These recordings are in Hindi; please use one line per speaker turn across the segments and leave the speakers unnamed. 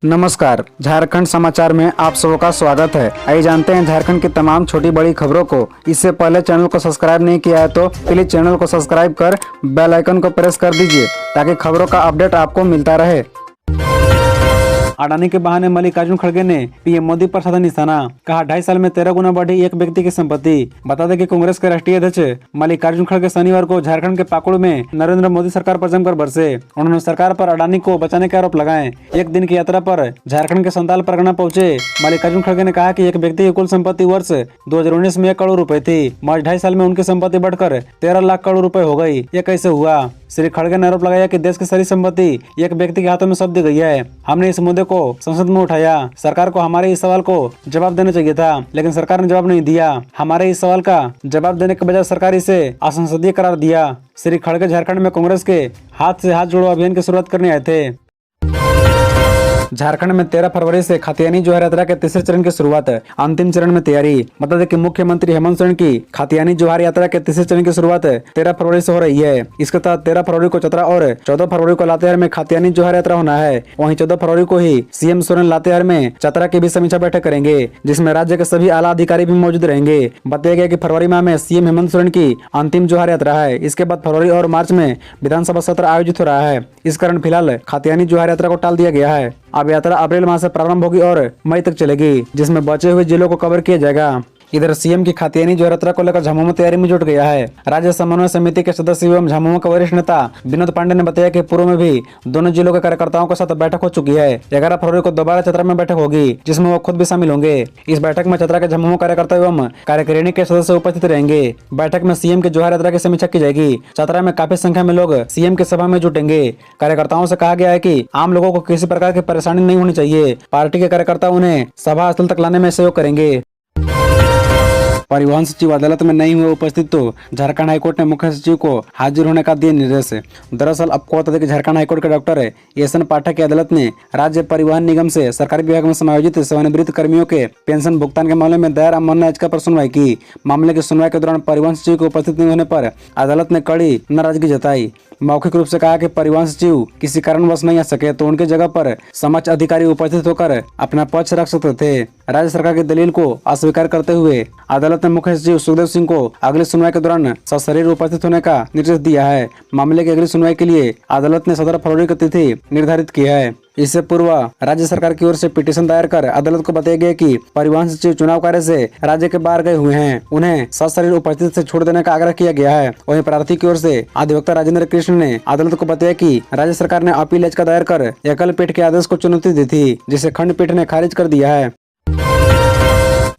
नमस्कार, झारखंड समाचार में आप सबका स्वागत है। आइए जानते हैं झारखंड की तमाम छोटी बड़ी खबरों को। इससे पहले चैनल को सब्सक्राइब नहीं किया है तो प्लीज चैनल को सब्सक्राइब कर बेल आइकन को प्रेस कर दीजिए ताकि खबरों का अपडेट आपको मिलता रहे। अडानी के बहाने मल्लिकार्जुन खड़गे ने पीएम मोदी पर साधा निशाना, कहा 2.5 साल में 13 गुना बढ़ी एक व्यक्ति की संपत्ति। बता दें कि कांग्रेस के राष्ट्रीय अध्यक्ष मल्लिकार्जुन खड़गे शनिवार को झारखंड के पाकुड़ में नरेंद्र मोदी सरकार पर जमकर बरसे। उन्होंने सरकार पर अडानी को बचाने के आरोप लगाए। एक दिन की यात्रा पर झारखंड के संताल परगना पहुंचे मल्लिकार्जुन खड़गे ने कहा कि एक व्यक्ति की कुल संपत्ति वर्ष 2019 में 1 करोड़ रुपए थी। महज 2.5 साल में उनकी संपत्ति बढ़कर 13 लाख करोड़ रुपए हो गई। ये कैसे हुआ? श्री खड़गे ने आरोप लगाया कि देश की सारी संपत्ति एक व्यक्ति के हाथों में सौंप दी गई है। हमने इस मुद्दे को संसद में उठाया। सरकार को हमारे इस सवाल को जवाब देना चाहिए था, लेकिन सरकार ने जवाब नहीं दिया। हमारे इस सवाल का जवाब देने के बजाय सरकार इसे असंसदीय करार दिया। श्री खड़गे झारखंड में कांग्रेस के हाथ से हाथ जोड़ो अभियान की शुरुआत करने आए थे। झारखंड में 13 फरवरी से खातियानी जोहर यात्रा के तीसरे चरण की शुरुआत है। अंतिम चरण में तैयारी। बता दें कि मुख्यमंत्री हेमंत सोरेन की खातियानी जोहर यात्रा के तीसरे चरण की शुरुआत 13 फरवरी से हो रही है। इसके तहत 13 फरवरी को चतरा और 14 फरवरी को लातेहार में खातियानी जोहर यात्रा होना है। वहीं 14 फरवरी को ही सीएम सोरेन लातेहार में चतरा की भी समीक्षा बैठक करेंगे, जिसमें राज्य के सभी आला अधिकारी भी मौजूद रहेंगे। बताया गया कि फरवरी माह में सीएम हेमंत सोरेन की अंतिम जोहर यात्रा है। इसके बाद फरवरी और मार्च में विधानसभा सत्र आयोजित हो रहा है। इस कारण फिलहाल खातियानी जोहर यात्रा को टाल दिया गया है। अब यात्रा अप्रैल माह से प्रारंभ होगी और मई तक चलेगी, जिसमें बचे हुए जिलों को कवर किया जाएगा। इधर सीएम की खातियानी जोहर यात्रा को लेकर झामुमो तैयारी में जुट गया है। राज्य समन्वय समिति के सदस्य एवं झामुमो के वरिष्ठ नेता विनोद पांडे ने बताया कि पूर्व में भी दोनों जिलों के कार्यकर्ताओं के साथ बैठक हो चुकी है। 11 फरवरी को दोबारा चतरा में बैठक होगी, जिसमें वो खुद भी शामिल होंगे। इस बैठक में चतरा के झामुमो कार्यकर्ता एवं कार्यकारिणी के सदस्य उपस्थित रहेंगे। बैठक में सीएम की जोहर यात्रा की समीक्षा की जाएगी। चतरा में काफी संख्या में लोग सीएम की सभा में जुटेंगे। कार्यकर्ताओं से कहा गया है कि आम लोगों को किसी प्रकार की परेशानी नहीं होनी चाहिए। पार्टी के कार्यकर्ता उन्हें सभा स्थल तक लाने में सहयोग करेंगे। परिवहन सचिव अदालत में नहीं हुए उपस्थित तो झारखंड हाईकोर्ट ने मुख्य सचिव को हाजिर होने का दिया निर्देश। दरअसल आपको बता दें कि झारखंड हाईकोर्ट के डॉक्टर एस.एन. पाठक की अदालत ने राज्य परिवहन निगम से सरकारी विभाग में समायोजित सेवानिवृत्त कर्मियों के पेंशन भुगतान के मामले में दायर अवमानना याचिका पर सुनवाई की। मामले की सुनवाई के दौरान परिवहन सचिव के उपस्थित नहीं होने पर अदालत ने कड़ी नाराजगी जताई। मौखिक रूप से कहा कि परिवहन सचिव किसी कारणवश नहीं आ सके तो उनकी जगह पर समक्ष अधिकारी उपस्थित होकर अपना पक्ष रख सकते थे। राज्य सरकार की दलील को अस्वीकार करते हुए अदालत ने मुख्य सचिव सुखदेव सिंह को अगली सुनवाई के दौरान सशरीर उपस्थित होने का निर्देश दिया है। मामले की अगली सुनवाई के लिए अदालत ने 17 फरवरी की तिथि निर्धारित की है। इससे पूर्व राज्य सरकार की ओर से पिटीशन दायर कर अदालत को बताया गया कि परिवहन सचिव चुनाव कार्य से राज्य के बाहर गए हुए हैं, उन्हें सशरीर उपस्थिति से छोड़ देने का आग्रह किया गया है। वहीं प्रार्थी की ओर से अधिवक्ता राजेंद्र कृष्ण ने अदालत को बताया कि राज्य सरकार ने अपील याचिका दायर कर एकल पीठ के आदेश को चुनौती दी थी, जिसे खंडपीठ ने खारिज कर दिया है।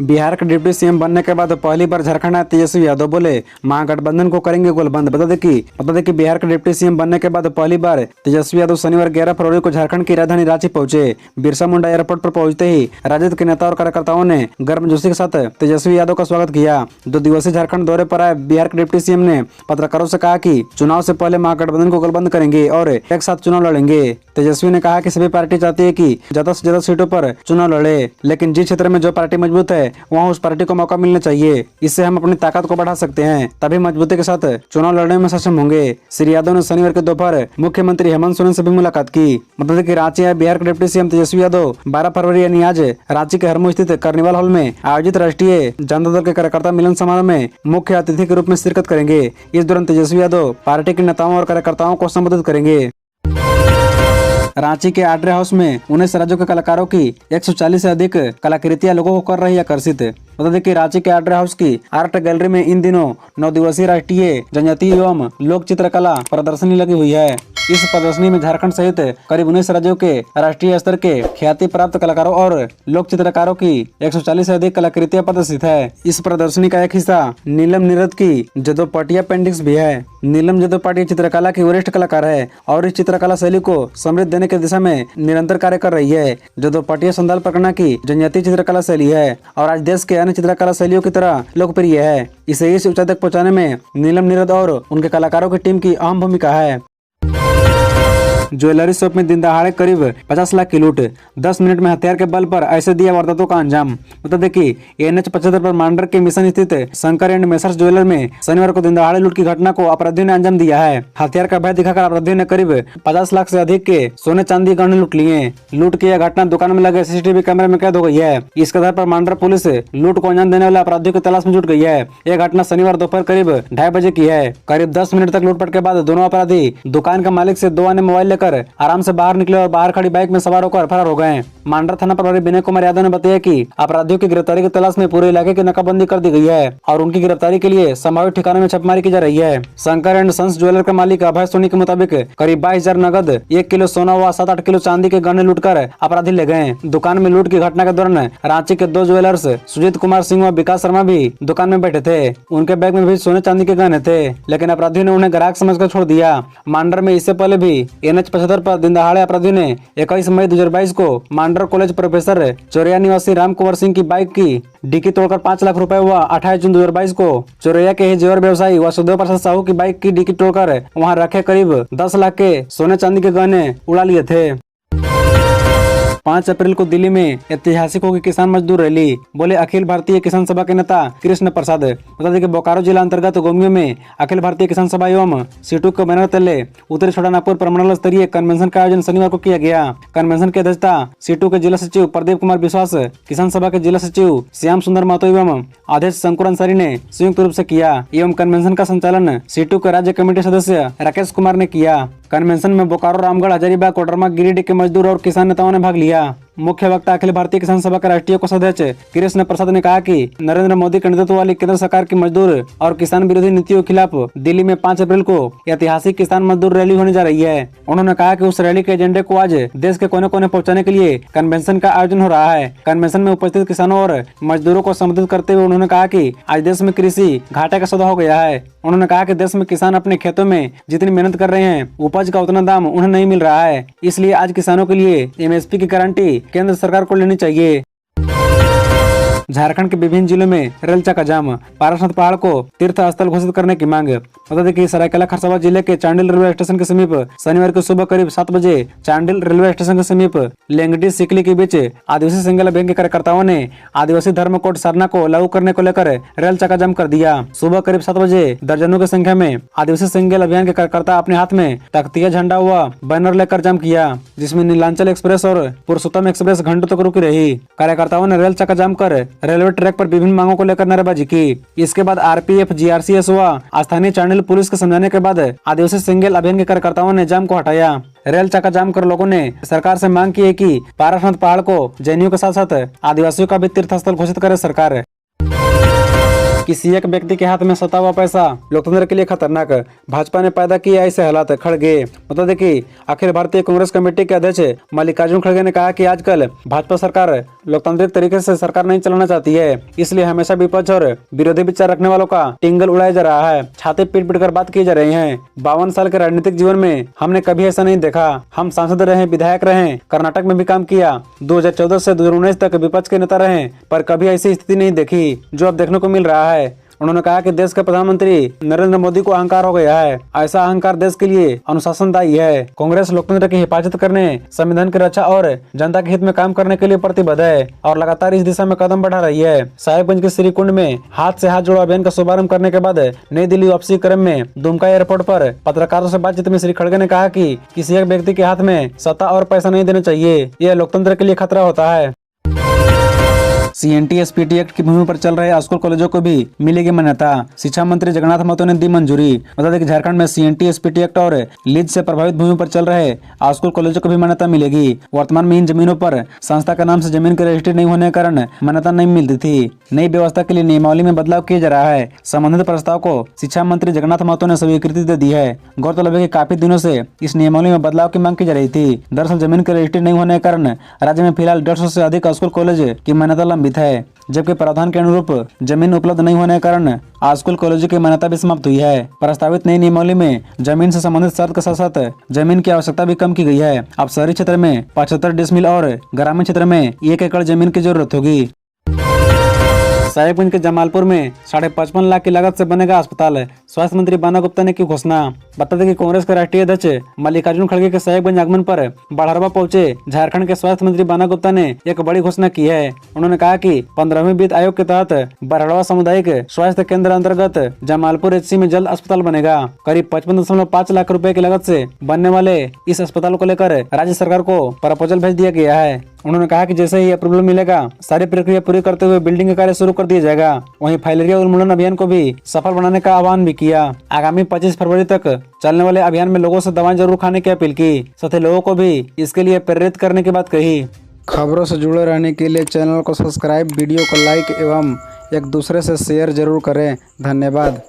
बिहार के डिप्टी सीएम बनने के बाद पहली बार झारखंड आए तेजस्वी यादव, बोले महागठबंधन को करेंगे गोलबंद। बता दें कि बिहार के डिप्टी सीएम बनने के बाद पहली बार तेजस्वी यादव शनिवार 11 फरवरी को झारखंड की राजधानी रांची पहुंचे। बिरसा मुंडा एयरपोर्ट पर पहुंचते ही राजद के नेता और कार्यकर्ताओं ने गर्मजोशी के साथ तेजस्वी यादव का स्वागत किया। 2 दिवसीय झारखंड दौरे पर आए बिहार के डिप्टी सीएम ने पत्रकारों से कहा कि चुनाव से पहले महागठबंधन को गोलबंद करेंगे और एक साथ चुनाव लड़ेंगे। तेजस्वी ने कहा कि सभी पार्टी चाहती है कि ज्यादा से ज्यादा सीटों पर चुनाव लड़े, लेकिन जिस क्षेत्र में जो पार्टी मजबूत है वहाँ उस पार्टी को मौका मिलना चाहिए। इससे हम अपनी ताकत को बढ़ा सकते हैं, तभी मजबूती के साथ चुनाव लड़ने में सक्षम होंगे। श्री यादव ने शनिवार के दोपहर मुख्यमंत्री हेमंत सोरेन से भी मुलाकात की। बता दें कि रांची आए बिहार के डिप्टी सीएम तेजस्वी यादव 12 फरवरी यानी आज रांची के हरमू स्थित कार्निवाल हॉल में आयोजित राष्ट्रीय जनता दल के कार्यकर्ता मिलन समारोह में मुख्य अतिथि के रूप में शिरकत करेंगे। इस दौरान तेजस्वी यादव पार्टी के नेताओं और कार्यकर्ताओं को संबोधित करेंगे। रांची के आड्रे हाउस में 19 राज्यों के कलाकारों की 140 से अधिक कलाकृतियां लोगों को कर रही है आकर्षित। बता दें कि रांची के आड्रे हाउस की आर्ट गैलरी में इन दिनों 9 दिवसीय राष्ट्रीय जनजातीय एवं लोक चित्रकला प्रदर्शनी लगी हुई है। इस प्रदर्शनी में झारखंड सहित करीब 19 राज्यों के राष्ट्रीय स्तर के ख्याति प्राप्त कलाकारों और लोक चित्रकारों की 140 से अधिक कलाकृतियां प्रदर्शित है। इस प्रदर्शनी का एक हिस्सा नीलम नीरद की जदोपाटिया पेंटिंग्स भी है। नीलम जदोपाटिया चित्रकला की वरिष्ठ कलाकार है और इस चित्रकला शैली को समृद्ध देने की दिशा में निरंतर कार्य कर रही है। जदोपाटिया संथाल परगना की जनजातीय चित्रकला शैली है और आज देश के अन्य चित्रकला शैलियों की तरह लोकप्रिय है। इसे इस ऊंचाई तक पहुंचाने में नीलम नीरद और उनके कलाकारों की टीम की अहम भूमिका है। ज्वेलरी शॉप में दिन दहाड़े करीब 50 लाख की लूट, 10 मिनट में हथियार के बल पर ऐसे दिया वारदातों का अंजाम। बता दें कि NH 75 पर मांडर के मिशन स्थित शंकर एंड मेसर्स ज्वेलर में शनिवार को दिन दहाड़े लूट की घटना को अपराधियों ने अंजाम दिया है। हथियार का भय दिखाकर अपराधियों ने करीब 50 लाख से अधिक के सोने चांदी गहने लूट लिए। लूट की यह घटना दुकान में लगे CCTV कैमरे में कैद हो गई है। इसके आधार पर मांडर पुलिस लूट को अंजाम देने वाले अपराधियों की तलाश में जुट गई है। यह घटना शनिवार दोपहर करीब 2:30 बजे की है। करीब 10 मिनट तक लूटपाट के बाद दोनों अपराधी दुकान के मालिक से 2 अन्य मोबाइल लेकर आराम से बाहर निकले और बाहर खड़ी बाइक में सवार होकर फरार हो गए। मांडर थाना प्रभारी विनय कुमार यादव ने बताया कि अपराधियों की गिरफ्तारी की तलाश में पूरे इलाके की नाकाबंदी कर दी गई है और उनकी गिरफ्तारी के लिए संभावित ठिकानों में छापेमारी की जा रही है। शंकर एंड सन्स ज्वेलर के मालिक अभय सोनी के मुताबिक करीब 22,000 नगद, 1 किलो सोना व 7-8 किलो चांदी के गहने लूटकर अपराधी ले गए। दुकान में लूट की घटना के दौरान रांची के 2 ज्वेलर्स सुजीत कुमार सिंह व विकास शर्मा भी दुकान में बैठे थे। उनके बैग में भी सोने चांदी के गहने थे, लेकिन अपराधियों ने उन्हें ग्राहक समझकर छोड़ दिया। मांडर में इससे पहले भी NH 75 पर दिन दहाड़े अपराधियों ने 21 मई 2022 को मांडर कॉलेज प्रोफेसर चोरैया निवासी राम कुंवर सिंह की बाइक की डिक्की तोड़कर 5 लाख रुपए व 28 जून 2022 को चोरैया के ही जेवर व्यवसायी व सुदेव प्रसाद साहू की बाइक की डिक्की तोड़कर वहां रखे करीब 10 लाख के सोने चांदी के गहने उड़ा लिए थे। 5 अप्रैल को दिल्ली में ऐतिहासिक होगी किसान मजदूर रैली, बोले अखिल भारतीय किसान सभा के नेता कृष्ण प्रसाद। बता दें कि बोकारो जिला अंतर्गत गोमियो में अखिल भारतीय किसान सभा एवं सीटू के बैनर तले उत्तरी छोटानागपुर पर मंडल स्तरीय कन्वेंशन का आयोजन शनिवार को किया गया। कन्वेंशन की अध्यक्षता सीटू के जिला सचिव प्रदीप कुमार विश्वास, किसान सभा के जिला सचिव श्याम सुंदर महतो एवं अध्यक्ष शंकर अंसारी ने संयुक्त रूप से किया एवं कन्वेंशन का संचालन सीटू के राज्य कमेटी सदस्य राकेश कुमार ने किया। कन्वेंशन में बोकारो, रामगढ़, हजारीबाग, कोडरमा, गिरिडीह के मजदूर और किसान नेताओं ने भाग लिया। मुख्य वक्ता अखिल भारतीय किसान सभा के राष्ट्रीय कोषाध्यक्ष कृष्ण प्रसाद ने कहा कि नरेंद्र मोदी के नेतृत्व वाली केंद्र सरकार की मजदूर और किसान विरोधी नीतियों के खिलाफ दिल्ली में 5 अप्रैल को ऐतिहासिक किसान मजदूर रैली होने जा रही है। उन्होंने कहा कि उस रैली के एजेंडे को आज देश के कोने कोने पहुंचाने के लिए कन्वेंशन का आयोजन हो रहा है। कन्वेंशन में उपस्थित किसानों और मजदूरों को संबोधित करते हुए उन्होंने कहा कि आज देश में कृषि घाटे का सौदा हो गया है। उन्होंने कहा कि देश में किसान अपने खेतों में जितनी मेहनत कर रहे हैं, उपज का उतना दाम उन्हें नहीं मिल रहा है। इसलिए आज किसानों के लिए MSP की गारंटी केंद्र सरकार को लेनी चाहिए। झारखंड के विभिन्न जिलों में रेल चक्का जाम, पारसनाथ पहाड़ को तीर्थ स्थल घोषित करने की मांग। बता दें कि सरायकेला खरसावां जिले के चांडिल रेलवे स्टेशन के समीप शनिवार को सुबह करीब 7 बजे चांडिल रेलवे स्टेशन के समीप लेंगडी सिकली के बीच आदिवासी सिंगल अभियान के कार्यकर्ताओं ने आदिवासी धर्म कोड सरना को लागू करने को लेकर रेल चक्का जाम कर दिया। सुबह करीब 7 बजे दर्जनों की संख्या में आदिवासी सिंगल अभियान के कार्यकर्ता अपने हाथ में तख्तिया, झंडा व बैनर लेकर जाम किया, जिसमें नीलांचल एक्सप्रेस और पुरुषोत्तम एक्सप्रेस घंटों तक रुकी रही। कार्यकर्ताओं ने रेल चक्का जाम कर रेलवे ट्रैक पर विभिन्न मांगों को लेकर नारेबाजी की। इसके बाद RPF, GRCS व स्थानीय चांडिल पुलिस के समझाने के बाद आदिवासी सिंगल अभियान के कार्यकर्ताओं ने जाम को हटाया। रेल चक्का जाम कर लोगों ने सरकार से मांग की है कि पारसनाथ पहाड़ को जैनियों के साथ साथ आदिवासियों का भी तीर्थ स्थल घोषित करे सरकार। किसी एक व्यक्ति के हाथ में सता हुआ पैसा लोकतंत्र के लिए खतरनाक, भाजपा ने पैदा किया ऐसे हालात। खड़गे बता दें कि अखिल भारतीय कांग्रेस कमेटी के अध्यक्ष मल्लिकार्जुन खड़गे ने कहा कि आजकल भाजपा सरकार लोकतांत्रिक तरीके से सरकार नहीं चलाना चाहती है, इसलिए हमेशा विपक्ष और विरोधी विचार रखने वालों का टिंगल उड़ाया जा रहा है, छाते पीट पीट कर बात की जा रही है। 52 साल के राजनीतिक जीवन में हमने कभी ऐसा नहीं देखा। हम सांसद रहे, विधायक रहे, कर्नाटक में भी काम किया, 2014 से 2019 तक विपक्ष के नेता रहे, पर कभी ऐसी स्थिति नहीं देखी जो अब देखने को मिल रहा है। उन्होंने कहा कि देश के प्रधानमंत्री नरेंद्र मोदी को अहंकार हो गया है। ऐसा अहंकार देश के लिए अनुशासनदायी है। कांग्रेस लोकतंत्र की हिफाजत करने, संविधान की रक्षा और जनता के हित में काम करने के लिए प्रतिबद्ध है और लगातार इस दिशा में कदम बढ़ा रही है। साहेबगंज के श्रीकुंड में हाथ से हाथ जोड़ो अभियान का शुभारंभ करने के बाद नई दिल्ली वापसी क्रम में दुमका एयरपोर्ट पर पत्रकारों से बातचीत में श्री खड़गे ने कहा कि किसी एक व्यक्ति के हाथ में सत्ता और पैसा नहीं देना चाहिए, यह लोकतंत्र के लिए खतरा होता है। CNT-SPT एक्ट की भूमि पर चल रहे स्कूल कॉलेजों को भी मिलेगी मान्यता, शिक्षा मंत्री जगन्नाथ महतो ने दी मंजूरी। बता दें कि झारखंड में CNT-SPT एक्ट और लीज से प्रभावित भूमि पर चल रहे स्कूल कॉलेजों को भी मान्यता मिलेगी। वर्तमान में इन जमीनों पर संस्था के नाम से जमीन की रजिस्ट्री नहीं होने के कारण मान्यता नहीं मिलती थी। नई व्यवस्था के लिए नियमावली में बदलाव किया जा रहा है। संबंधित प्रस्ताव को शिक्षा मंत्री जगन्नाथ महतो ने स्वीकृति दे दी है। गौरतलब है कि काफी दिनों से इस नियमावली में बदलाव की मांग की जा रही थी। दरअसल जमीन की रजिस्ट्री नहीं होने के कारण राज्य में फिलहाल 150 से अधिक स्कूल कॉलेज की मान्यता लंबित है, जबकि प्रावधान के अनुरूप जमीन उपलब्ध नहीं होने के कारण स्कूल कॉलेज की मान्यता भी समाप्त हुई है। प्रस्तावित नई नियमावली में जमीन से संबंधित शर्त के साथ साथ जमीन की आवश्यकता भी कम की गई है। अब शहरी क्षेत्र में 75 डेसिमल और ग्रामीण क्षेत्र में 1 एकड़ जमीन की जरूरत होगी। साहिबगंज के जमालपुर में 55.5 लाख की लागत से बनेगा अस्पताल। स्वास्थ्य मंत्री बन्ना गुप्ता ने की घोषणा। बता दें कि कांग्रेस के राष्ट्रीय अध्यक्ष मल्लिकार्जुन खड़गे के साहिबगंज आगमन पर बढ़ावा पहुंचे झारखंड के स्वास्थ्य मंत्री बन्ना गुप्ता ने एक बड़ी घोषणा की है। उन्होंने कहा कि 15वीं वित्त आयोग के तहत बरहड़वा सामुदायिक स्वास्थ्य केंद्र अंतर्गत जमालपुर एचसी में जल्द अस्पताल बनेगा। करीब 55.5 लाख रुपए की लागत से बनने वाले इस अस्पताल को लेकर राज्य सरकार को प्रपोजल भेज दिया गया है। उन्होंने कहा कि जैसे ही अप्रूवल मिलेगा सारी प्रक्रिया पूरी करते हुए बिल्डिंग का कार्य शुरू कर दिया जाएगा। वहीं फाइलेरिया उन्मूलन अभियान को भी सफल बनाने का आह्वान भी किया। आगामी 25 फरवरी तक चलने वाले अभियान में लोगों से दवाएं जरूर खाने की अपील की, साथ ही लोगों को भी इसके लिए प्रेरित करने की बात कही। खबरों से जुड़े रहने के लिए चैनल को सब्सक्राइब, वीडियो को लाइक एवं एक दूसरे से शेयर जरूर करें। धन्यवाद।